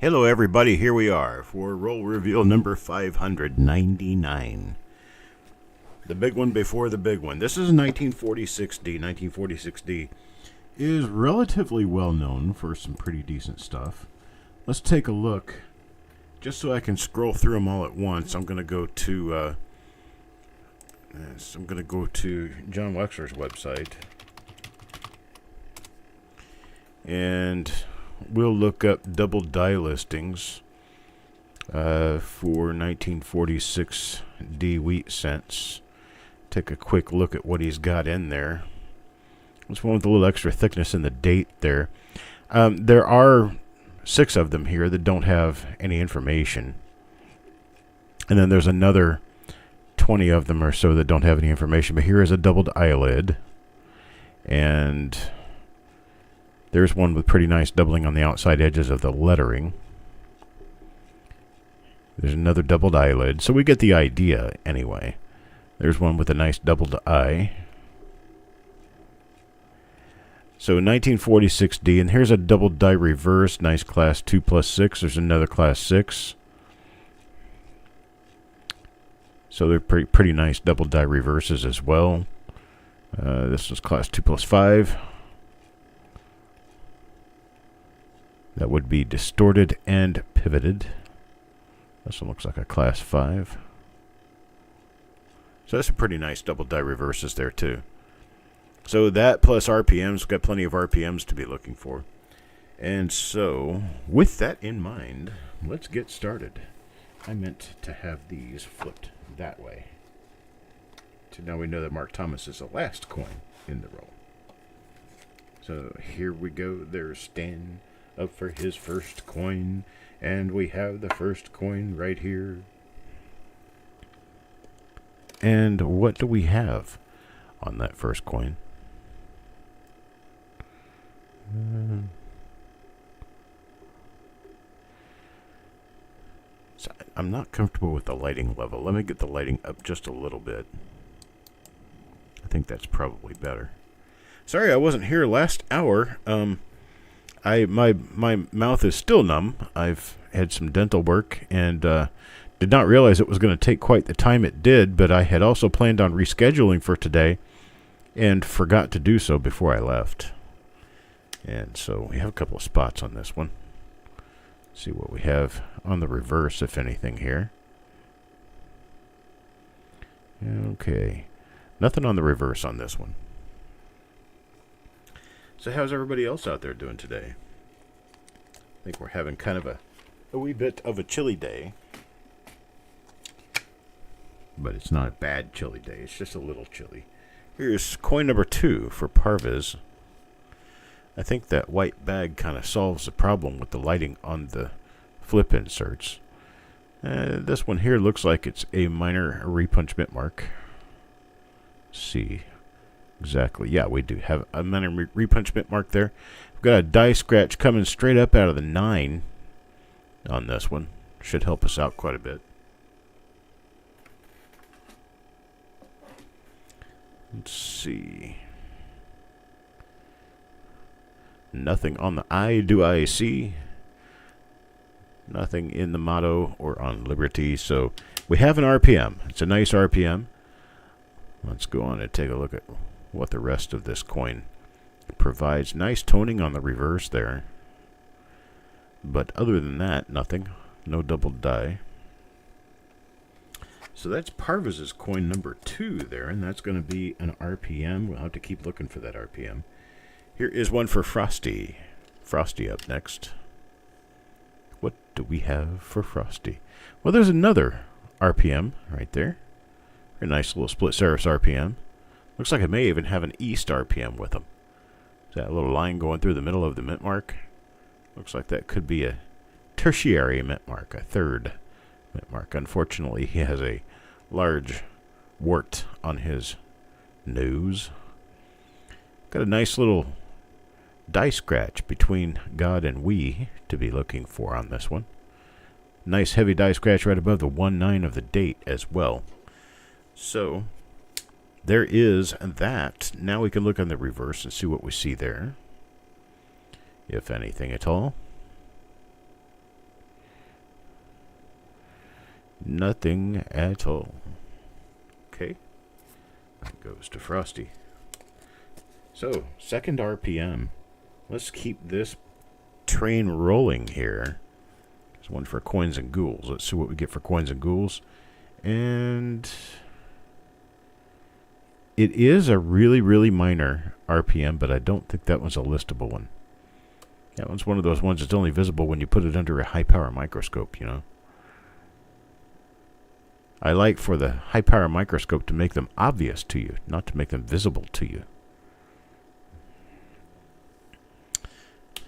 Hello everybody, here we are for roll reveal number 599. The big one before the big one. This is 1946D. 1946D is relatively well known for some pretty decent stuff. Let's take a look. Just so I can scroll through them all at once, I'm going to go to John Wexler's website. And we'll look up double die listings for 1946D wheat cents. Take a quick look at what he's got in there. This one with a little extra thickness in the date there. There are 6 of them here that don't have any information. And then there's another 20 of them or so that don't have any information. But here is a doubled eyelid. And there's one with pretty nice doubling on the outside edges of the lettering. There's another doubled eyelid. So we get the idea anyway. There's one with a nice doubled eye. So 1946D. And here's a doubled die reverse. Nice class 2+6. There's another class 6. So they're pretty nice double die reverses as well. This is class 2+5. That would be distorted and pivoted. This one looks like a class 5. So that's some pretty nice double die reverses there too. So that plus RPMs, we've got plenty of RPMs to be looking for. And so, with that in mind, let's get started. I meant to have these flipped that way. So now we know that Mark Thomas is the last coin in the roll. So here we go. There's Stan up for his first coin, and we have the first coin right here. And what do we have on that first coin? So I'm not comfortable with the lighting level. Let me get the lighting up just a little bit. I think that's probably better. Sorry I wasn't here last hour. My mouth is still numb. I've had some dental work and did not realize it was going to take quite the time it did, but I had also planned on rescheduling for today and forgot to do so before I left. And so we have a couple of spots on this one. Let's see what we have on the reverse, if anything, here. Okay. Nothing on the reverse on this one. So how's everybody else out there doing today? I think we're having kind of a wee bit of a chilly day. But it's not a bad chilly day. It's just a little chilly. Here's coin number 2 for Parviz. I think that white bag kind of solves the problem with the lighting on the flip inserts. This one here looks like it's a minor repunch bit mark. Let's see. Exactly. Yeah, we do have a minor repunch bit mark there. We've got a die scratch coming straight up out of the 9 on this one. Should help us out quite a bit. Let's see. Nothing on the I, do I see? Nothing in the motto or on Liberty. So we have an RPM. It's a nice RPM. Let's go on and take a look at what the rest of this coin provides. Nice toning on the reverse there. But other than that, nothing. No double die. So that's Parviz's coin number 2 there, and that's going to be an RPM. We'll have to keep looking for that RPM. Here is one for Frosty. Frosty up next. What do we have for Frosty? Well, there's another RPM right there. A nice little split serifs RPM. Looks like it may even have an East RPM with them. That little line going through the middle of the mint mark. Looks like that could be a tertiary mint mark, a third mint mark. Unfortunately, he has a large wart on his nose. Got a nice little die scratch between God and we to be looking for on this one. Nice heavy die scratch right above the 1-9 of the date as well. So there is that. Now we can look on the reverse and see what we see there, if anything at all. Nothing at all. Okay. That goes to Frosty. So, second RPM. Let's keep this train rolling here. There's one for coins and ghouls. Let's see what we get for coins and ghouls. And it is a really, really minor RPM, but I don't think that one's a listable one. That one's one of those ones that's only visible when you put it under a high-power microscope, you know. I like for the high-power microscope to make them obvious to you, not to make them visible to you.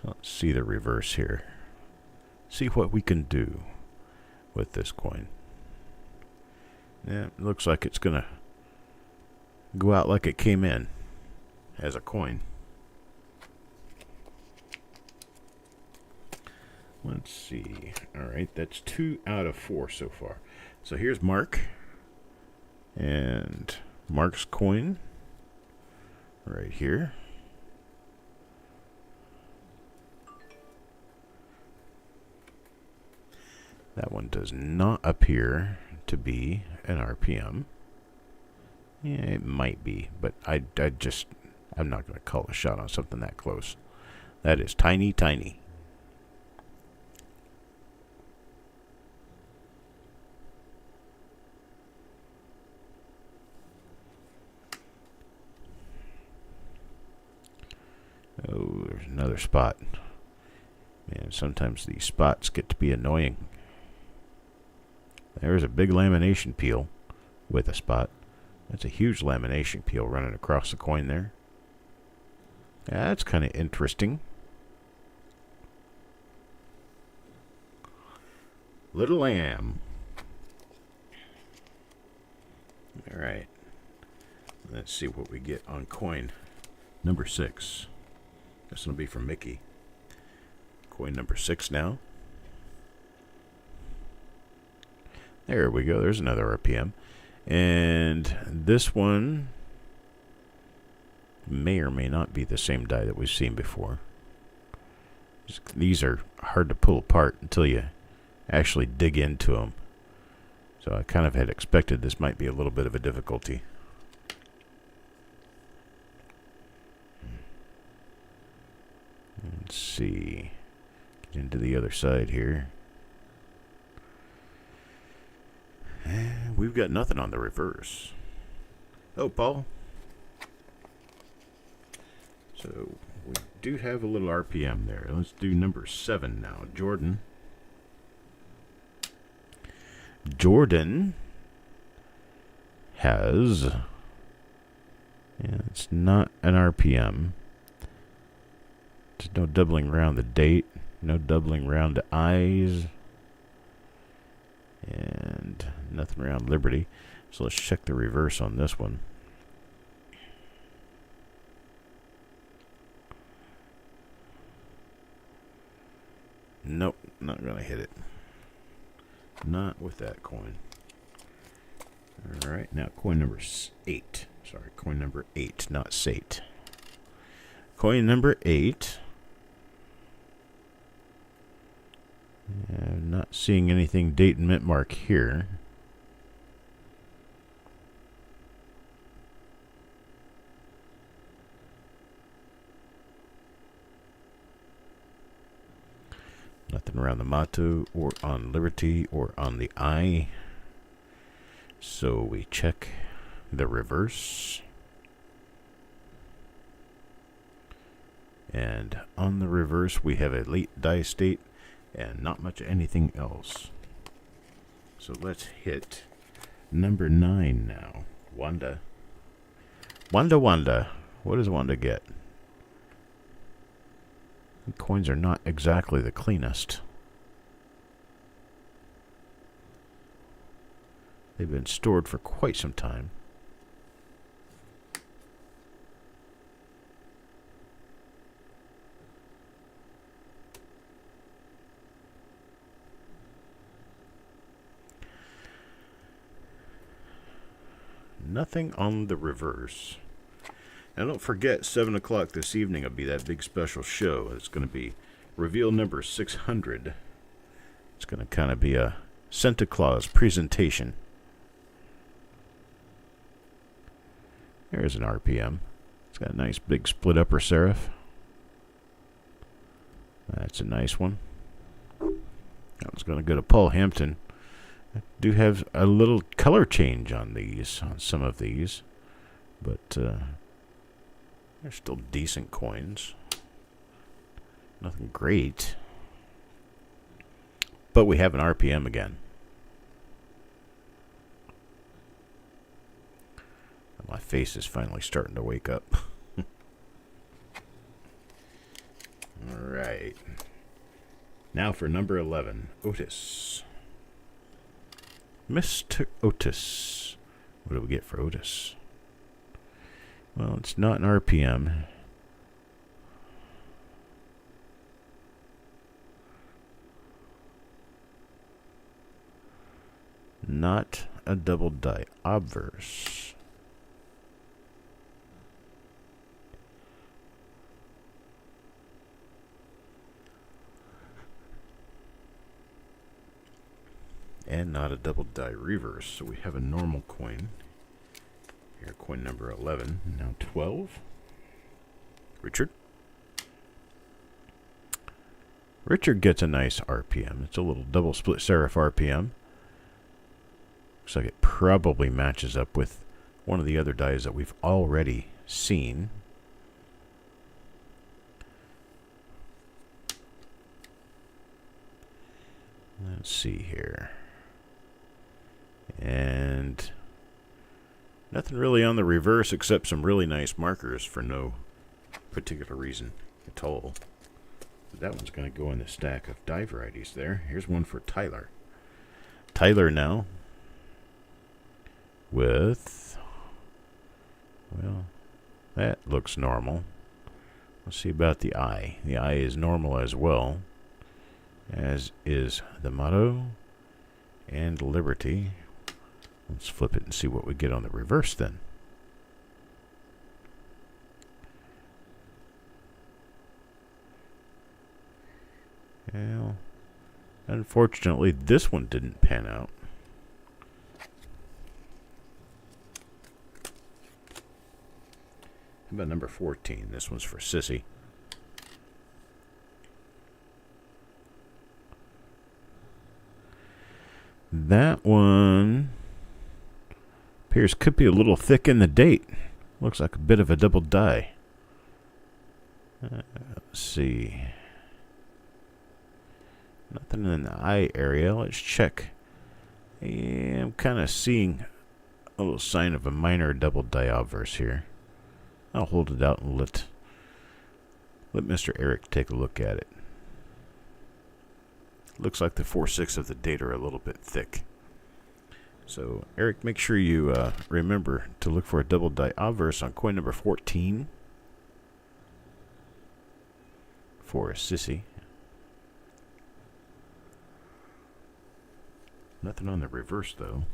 Let's see the reverse here. See what we can do with this coin. Yeah, it looks like it's going to go out like it came in as a coin. Let's see. All right, that's 2 out of 4 so far. So here's Mark. And Mark's coin right here. That one does not appear to be an RPM. Yeah, it might be, but I'm not going to call a shot on something that close. That is tiny, tiny. Oh, there's another spot. Man, sometimes these spots get to be annoying. There's a big lamination peel with a spot. That's a huge lamination peel running across the coin there. Yeah, that's kind of interesting. Little lamb. All right. Let's see what we get on coin number 6. This will be from Mickey. Coin number 6 now. There we go. There's another RPM. And this one may or may not be the same die that we've seen before. These are hard to pull apart until you actually dig into them. So I kind of had expected this might be a little bit of a difficulty. Let's see. Get into the other side here. And we've got nothing on the reverse. Oh, Paul. So we do have a little RPM there. Let's do number 7 now. Jordan. Jordan has... Yeah, it's not an RPM. There's no doubling around the date. No doubling around the eyes. And nothing around Liberty. So let's check the reverse on this one. Nope, not going to hit it. Not with that coin. Alright, now coin number 8. Sorry, coin number 8, not Sate. Coin number 8. I'm not seeing anything date and mint mark here. Nothing around the motto or on Liberty or on the eye. So we check the reverse. And on the reverse we have a late die state and not much anything else. So let's hit number 9 now. Wanda. Wanda. What does Wanda get? The coins are not exactly the cleanest. They've been stored for quite some time. Nothing on the reverse. Now don't forget, 7 o'clock this evening will be that big special show. It's going to be reveal number 600. It's going to kind of be a Santa Claus presentation. There's an RPM. It's got a nice big split upper serif. That's a nice one. That was going to go to Paul Hampton. I do have a little color change on these, on some of these, but they're still decent coins. Nothing great. But we have an RPM again. My face is finally starting to wake up. Alright. Now for number 11. Otis. Mr. Otis. What do we get for Otis? Well, it's not an RPM. Not a double die obverse. And not a double die reverse. So we have a normal coin. Here, coin number 11. Now 12. Richard. Richard gets a nice RPM. It's a little double split serif RPM. Looks like it probably matches up with one of the other dies that we've already seen. Let's see here. And nothing really on the reverse except some really nice markers for no particular reason at all. That one's going to go in the stack of die varieties there. Here's one for Tyler. Tyler now with, well, that looks normal. Let's see about the eye. The eye is normal as well, as is the motto and liberty. Let's flip it and see what we get on the reverse then. Well, unfortunately, this one didn't pan out. How about number 14? This one's for Sissy. That one appears could be a little thick in the date. Looks like a bit of a double die. Let's see. Nothing in the eye area. Let's check. Yeah, I'm kind of seeing a little sign of a minor double die obverse here. I'll hold it out and let Mr. Eric take a look at it. Looks like the 4/6 of the date are a little bit thick. So, Eric, make sure you remember to look for a double die obverse on coin number 14 for a Sissy. Nothing on the reverse, though.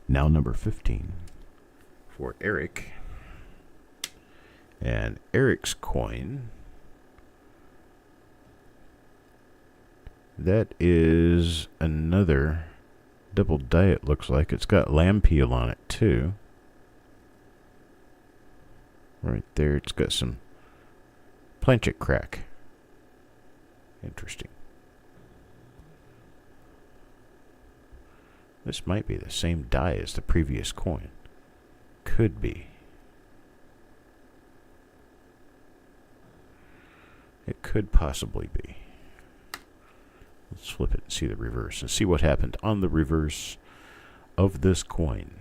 Now number 15 for Eric. And Eric's coin, that is another double die, it looks like. It's got lamb peel on it, too. Right there, it's got some planchet crack. Interesting. This might be the same die as the previous coin. Could be. It could possibly be. Let's flip it and see the reverse and see what happened on the reverse of this coin.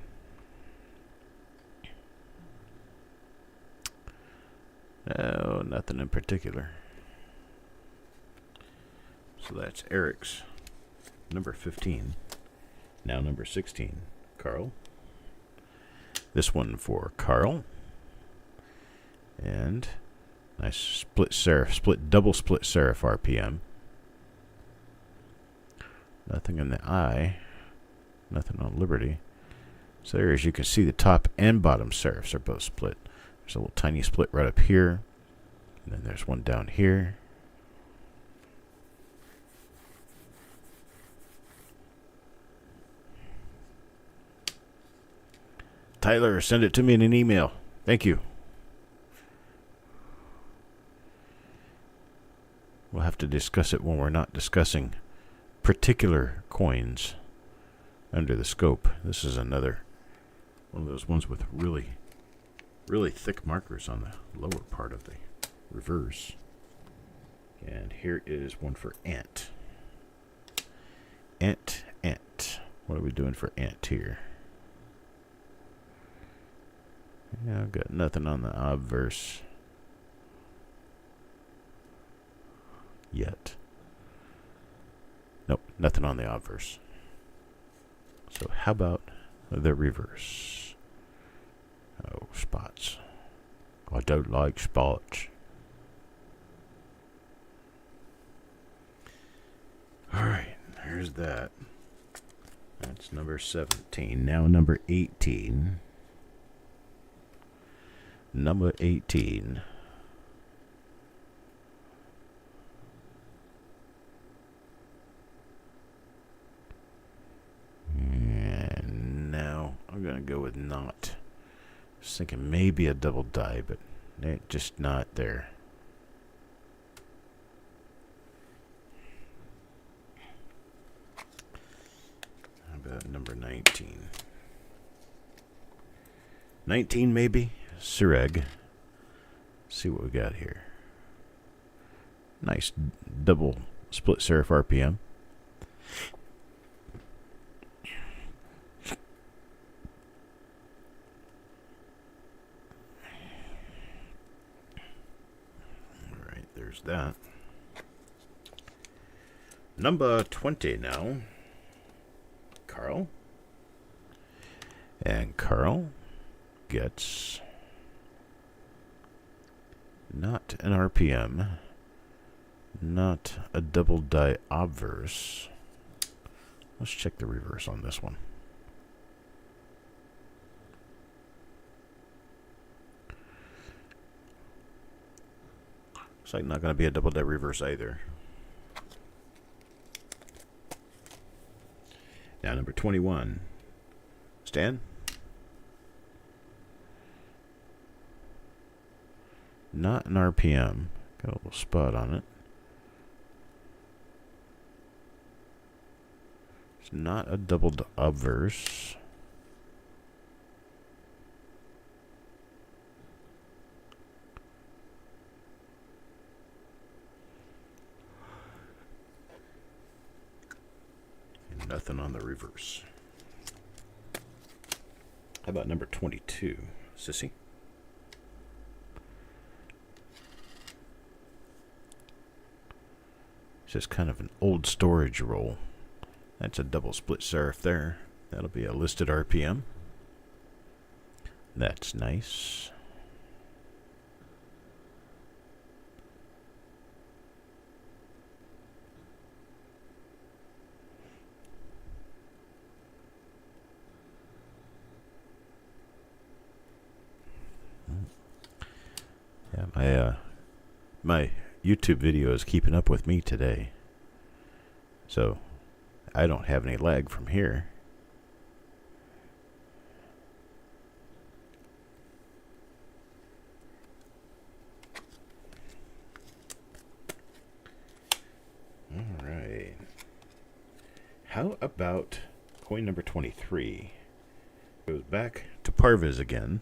Oh, nothing in particular. So that's Eric's number 15. Now number 16, Carl. This one for Carl. And nice split serif, double split serif RPM. Nothing in the eye. Nothing on Liberty. So there, as you can see, the top and bottom serifs are both split. There's a little tiny split right up here. And then there's one down here. Tyler, send it to me in an email. Thank you. We'll have to discuss it when we're not discussing particular coins under the scope. This is another one of those ones with really, really thick markers on the lower part of the reverse. And here is one for Ant. Ant. What are we doing for Ant here? Yeah, I've got nothing on the obverse yet. Nope, nothing on the obverse. So how about the reverse? Oh, spots. I don't like spots. Alright, there's that. That's number 17. Now number 18. Number 18. And now I'm going to go with not. I was thinking maybe a double die, but they're just not there. How about number 19? 19 maybe? Sureg. See what we got here. Nice double split serif RPM. Alright, there's that. Number 20 now. Carl. And Carl gets not an RPM, not a double die obverse. Let's check the reverse on this one. Looks like not going to be a double die reverse either. Now number 21. Stan? Not an RPM. Got a little spot on it. It's not a doubled obverse. And nothing on the reverse. How about number 22? Sissy? Just kind of an old storage roll. That's a double split serif there. That'll be a listed RPM. That's nice. Yeah, my YouTube video is keeping up with me today, so I don't have any lag from here. All right. How about coin number 23? Goes back to Parviz again.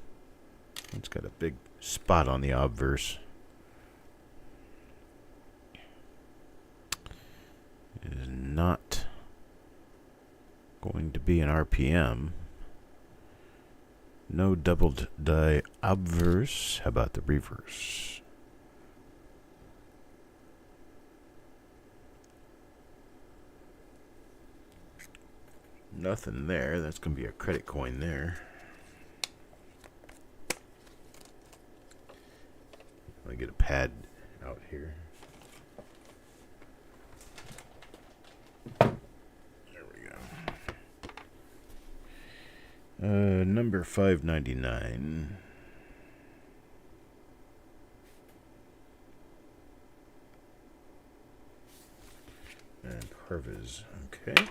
It's got a big spot on the obverse. It is not going to be an RPM. No doubled die obverse. How about the reverse? Nothing there. That's going to be a credit coin there. Let me get a pad out here. There we go. Number 599. And Parviz. Okay.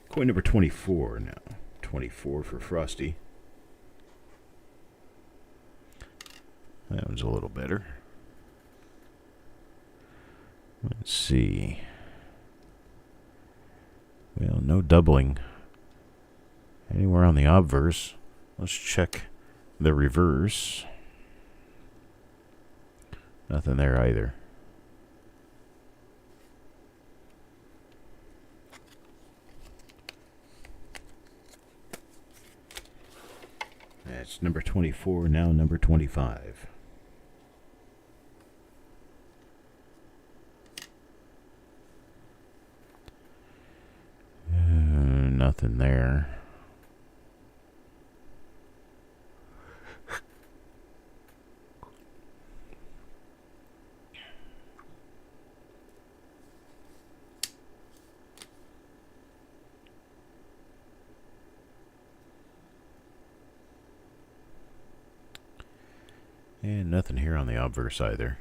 Coin number 24 now. 24 for Frosty. That one's a little better. Let's see. Well, no doubling anywhere on the obverse. Let's check the reverse. Nothing there either. That's number 24, now number 25. Nothing there. And nothing here on the obverse either.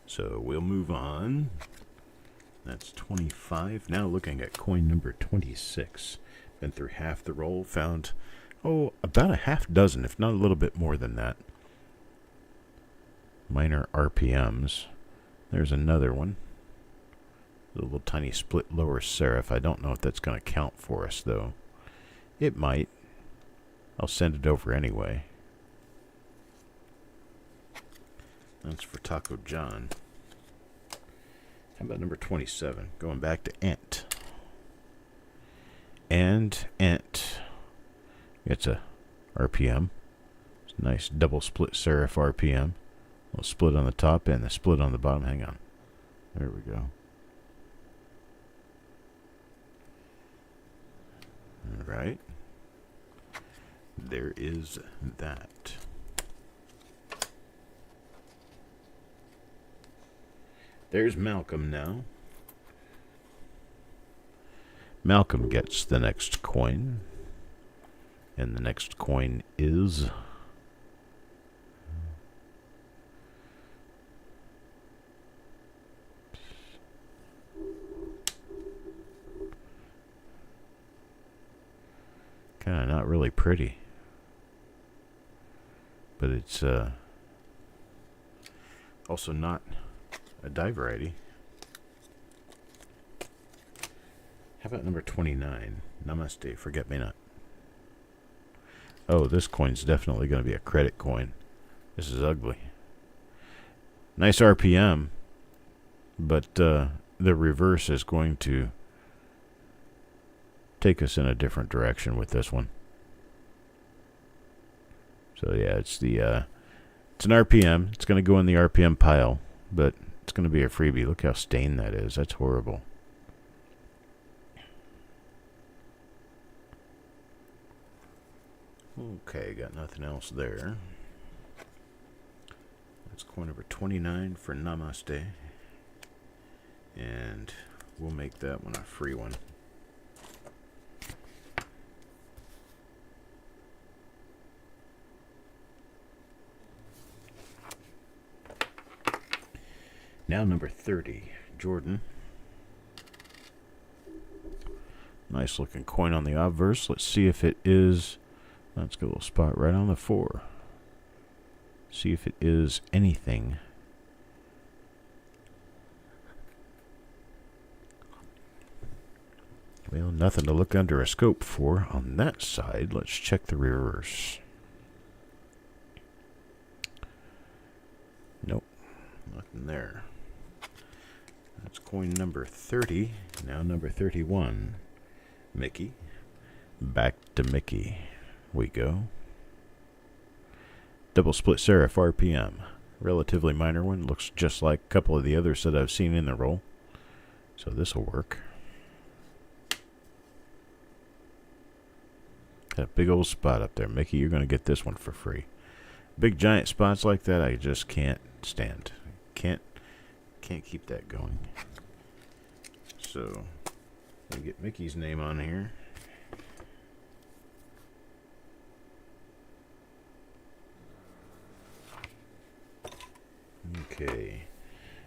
So we'll move on. That's 25. Now looking at coin number 26. Been through half the roll. Found, about a half dozen, if not a little bit more than that. Minor RPMs. There's another one. A little tiny split lower serif. I don't know if that's going to count for us, though. It might. I'll send it over anyway. That's for Taco John. How about number 27? Going back to Ent. And Ent. It's a RPM. It's a nice double split serif RPM. A little split on the top and a split on the bottom. Hang on. There we go. All right. There is that. There's Malcolm now. Malcolm gets the next coin. And the next coin is... kind of not really pretty. But it's also not a die variety. How about number 29? Namaste, Forget Me Not. Oh, this coin's definitely going to be a credit coin. This is ugly. Nice RPM, but the reverse is going to take us in a different direction with this one. So yeah, it's an RPM. It's going to go in the RPM pile, but it's going to be a freebie. Look how stained that is. That's horrible. Okay, got nothing else there. That's coin number 29 for Namaste. And we'll make that one a free one. Now number 30, Jordan. Nice looking coin on the obverse. Let's see if it is... Let's get a little spot right on the 4. See if it is anything. Well, nothing to look under a scope for on that side. Let's check the reverse. Nope, nothing there. That's coin number 30. Now number 31. Mickey. Back to Mickey we go. Double split serif RPM. Relatively minor one. Looks just like a couple of the others that I've seen in the roll. So this will work. Got a big old spot up there. Mickey, you're going to get this one for free. Big giant spots like that I just can't stand. Can't keep that going. So, let me get Mickey's name on here. Okay.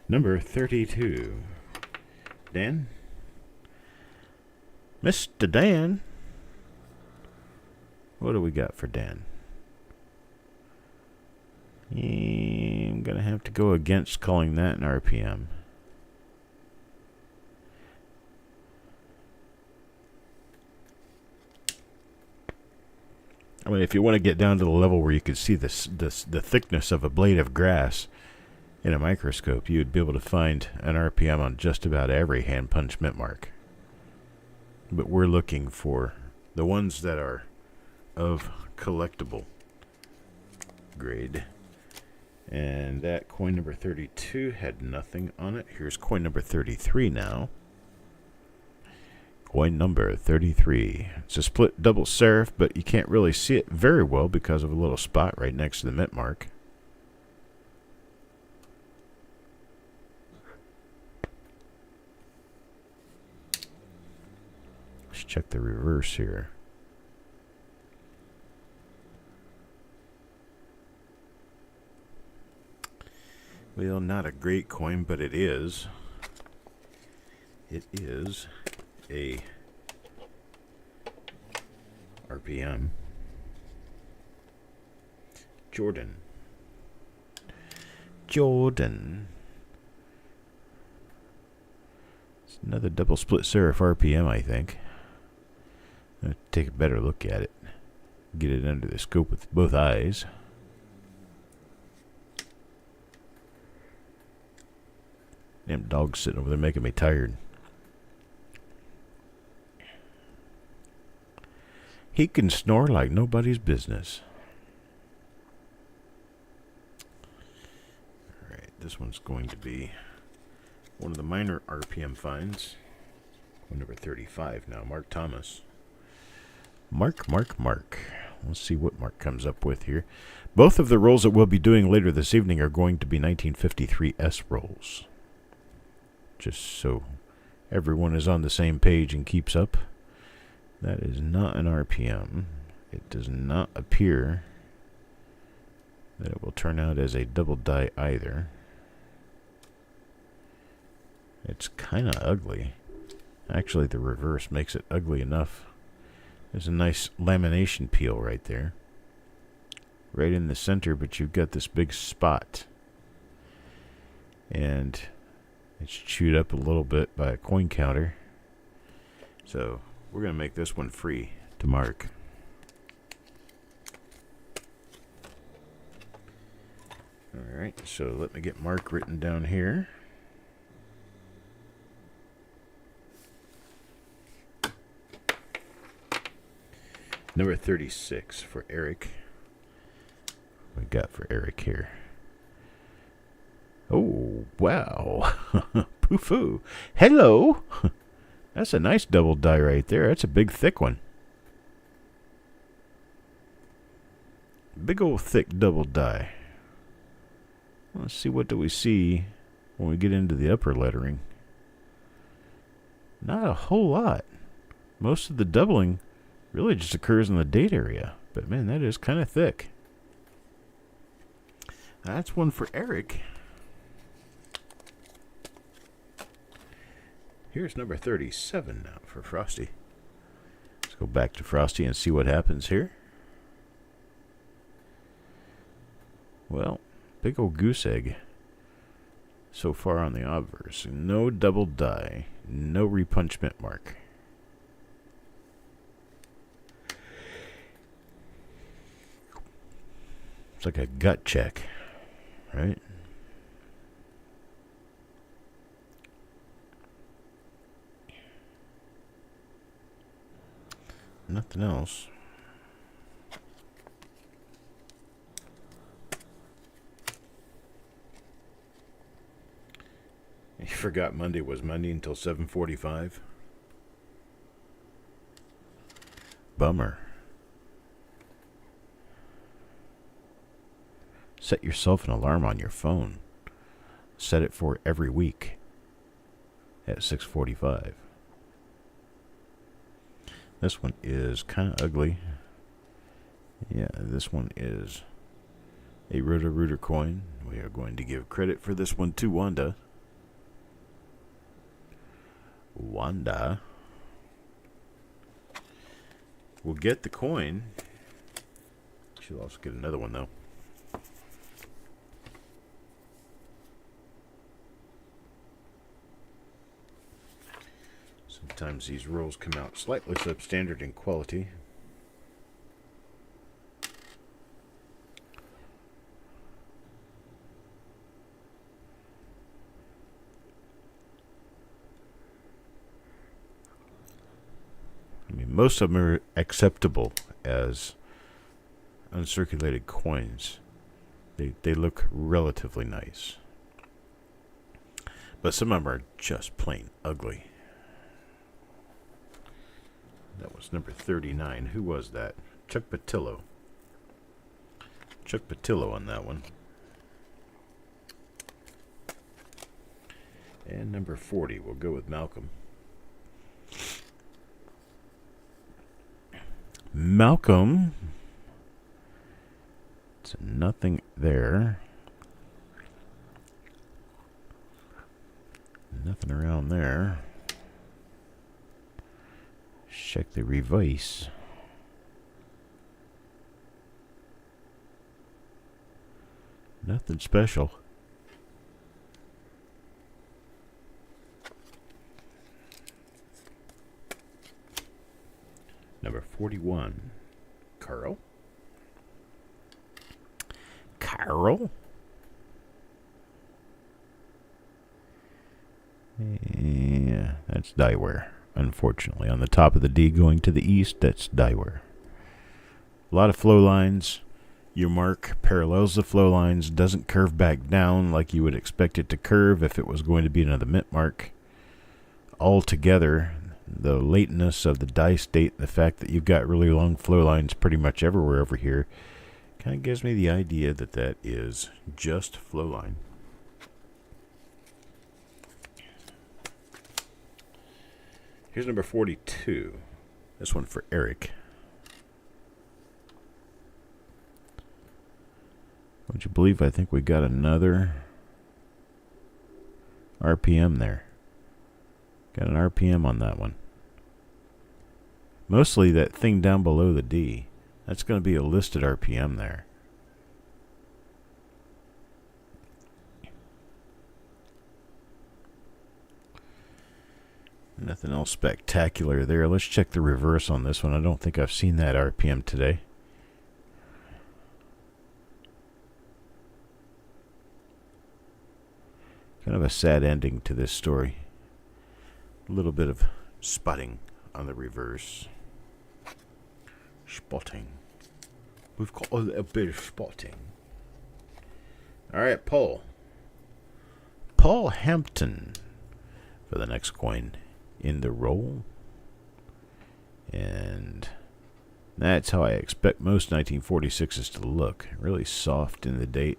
Number 32. Dan? Mr. Dan? What do we got for Dan? to go against calling that an RPM. I mean, if you want to get down to the level where you could see the thickness of a blade of grass in a microscope, you'd be able to find an RPM on just about every hand punch mint mark. But we're looking for the ones that are of collectible grade. And that coin number 32 had nothing on it. Here's coin number 33 now. Coin number 33. It's a split double serif, but you can't really see it very well because of a little spot right next to the mint mark. Let's check the reverse here. Well, not a great coin, but it is. It is a RPM. Jordan. It's another double split serif RPM, I think. I'll take a better look at it. Get it under the scope with both eyes. Damn dog's sitting over there making me tired. He can snore like nobody's business. Alright, this one's going to be one of the minor RPM finds. One number 35 now, Mark Thomas. Mark. Let's see what Mark comes up with here. Both of the rolls that we'll be doing later this evening are going to be 1953 S rolls. Just so everyone is on the same page and keeps up. That is not an RPM. It does not appear that it will turn out as a double die either. It's kind of ugly. Actually, the reverse makes it ugly enough. There's a nice lamination peel right there. Right in the center, but you've got this big spot. And it's chewed up a little bit by a coin counter. So we're going to make this one free to Mark. Alright, so let me get Mark written down here. Number 36 for Eric. What we got for Eric here? Oh, wow. Poo-foo. Hello. That's a nice double die right there. That's a big, thick one. Big old thick double die. Let's see, what do we see when we get into the upper lettering? Not a whole lot. Most of the doubling really just occurs in the date area. But, man, that is kind of thick. That's one for Eric. Here's number 37 now for Frosty. Let's go back to Frosty and see what happens here. Well, big old goose egg so far on the obverse. No double die. No repunchment mark. It's like a gut check, right? Nothing else. You forgot Monday was Monday until 7:45. Bummer. Set yourself an alarm on your phone. Set it for every week at 6:45. This one is kind of ugly. Yeah, this one is a Roto-Rooter coin. We are going to give credit for this one to Wanda. Wanda will get the coin. She'll also get another one, though. times these rolls come out slightly substandard in quality. I mean, most of them are acceptable as uncirculated coins. They look relatively nice. But some of them are just plain ugly. That was number 39. Who was that? Chuck Daughtrey. Chuck Daughtrey on that one. And number 40. We'll go with Malcolm. Malcolm. It's nothing there. Nothing around there. Check the reverse. Nothing special. Number 41. Carl. Carl? Yeah, that's dieware. Unfortunately, on the top of the D going to the east, that's dieware. A lot of flow lines. Your mark parallels the flow lines, doesn't curve back down like you would expect it to curve if it was going to be another mint mark. Altogether, the lateness of the die state, the fact that you've got really long flow lines pretty much everywhere over here, kind of gives me the idea that that is just flow line. Here's number 42. This one for Eric. Would you believe I think we got another RPM there. Got an RPM on that one. Mostly that thing down below the D. That's going to be a listed RPM there. Nothing else spectacular there. Let's check the reverse on this one. I don't think I've seen that RPM today. Kind of a sad ending to this story. A little bit of spotting on the reverse. Spotting. We've got a bit of spotting. Alright, Paul. Paul Hampton for the next coin in the roll. And that's how I expect most 1946s to look. Really soft in the date.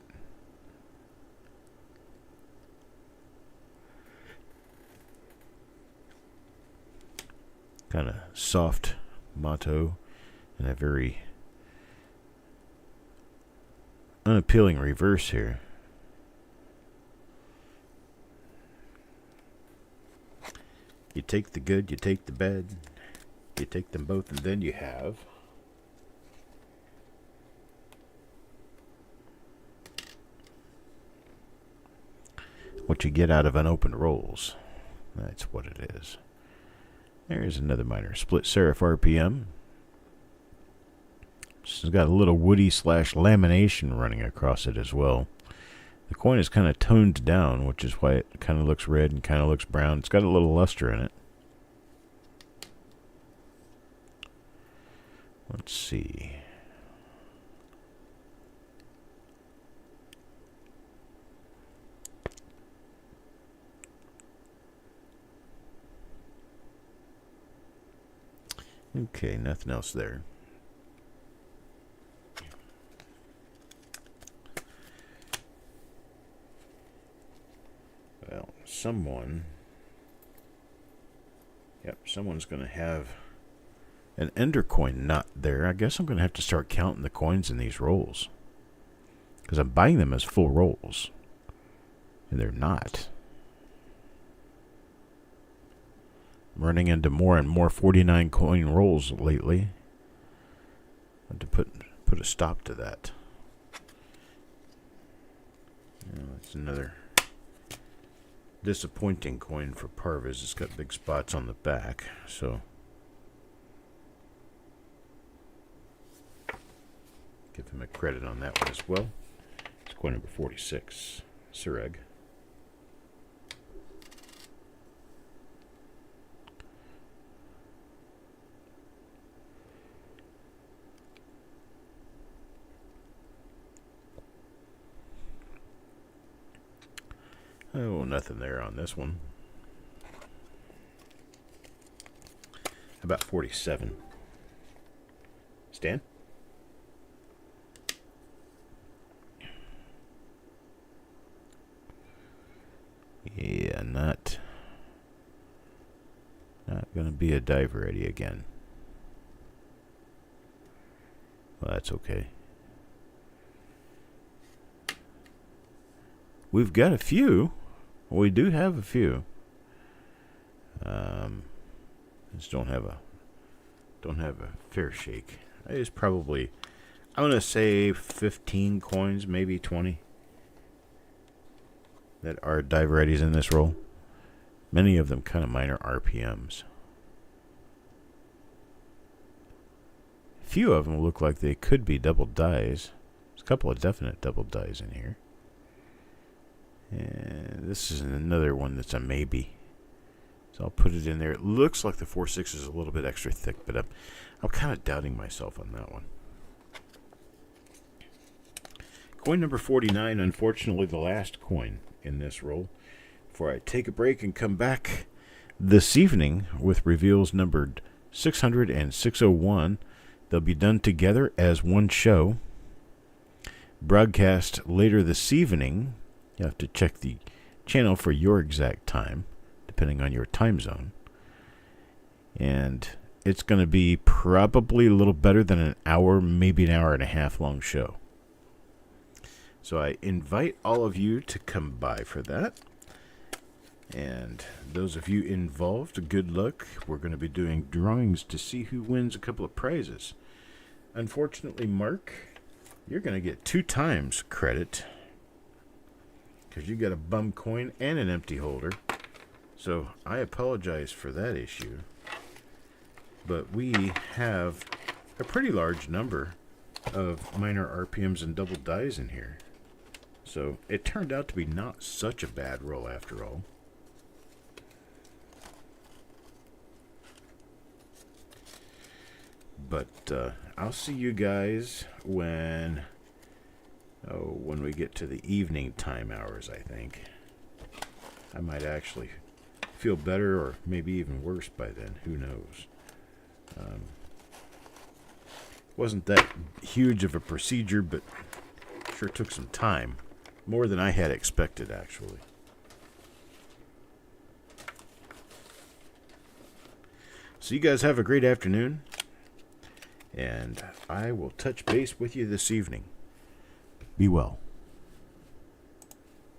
Kind of soft motto and a very unappealing reverse here. You take the good, you take the bad, you take them both, and then you have what you get out of unopened rolls. That's what it is. There's another minor split serif RPM. This has got a little woody / lamination running across it as well. The coin is kind of toned down, which is why it kind of looks red and kind of looks brown. It's got a little luster in it. Let's see. Okay, nothing else there. Well, someone's going to have an ender coin not there. I guess I'm going to have to start counting the coins in these rolls, because I'm buying them as full rolls, and they're not. I'm running into more and more 49 coin rolls lately. I have to put a stop to that. That's another disappointing coin for Parvis. It's got big spots on the back, so give him a credit on that one as well. It's coin number 46, Sureg. Oh, nothing there on this one. About 47. Stan? Yeah, not gonna be a dive ready again. Well, that's okay. We've got a few. We do have a few. Just don't have a fair shake. It's probably, I'm gonna say 15 coins, maybe 20, that are dive readies in this roll. Many of them kind of minor RPMs. A few of them look like they could be double dies. There's a couple of definite double dies in here. And this is another one that's a maybe. So I'll put it in there. It looks like the 4.6 is a little bit extra thick, but I'm kind of doubting myself on that one. Coin number 49, unfortunately the last coin in this roll. Before I take a break and come back this evening with reveals numbered 600 and 601. They'll be done together as one show. Broadcast later this evening. You have to check the channel for your exact time, depending on your time zone. And it's going to be probably a little better than an hour, maybe an hour and a half long show. So I invite all of you to come by for that. And those of you involved, good luck. We're going to be doing drawings to see who wins a couple of prizes. Unfortunately, Mark, you're going to get 2 times credit, because you got a bum coin and an empty holder. So I apologize for that issue. But we have a pretty large number of minor RPMs and double dies in here. So it turned out to be not such a bad roll after all. But I'll see you guys when we get to the evening time hours, I think. I might actually feel better or maybe even worse by then. Who knows? Wasn't that huge of a procedure, but sure took some time. More than I had expected, actually. So you guys have a great afternoon. And I will touch base with you this evening. Be well.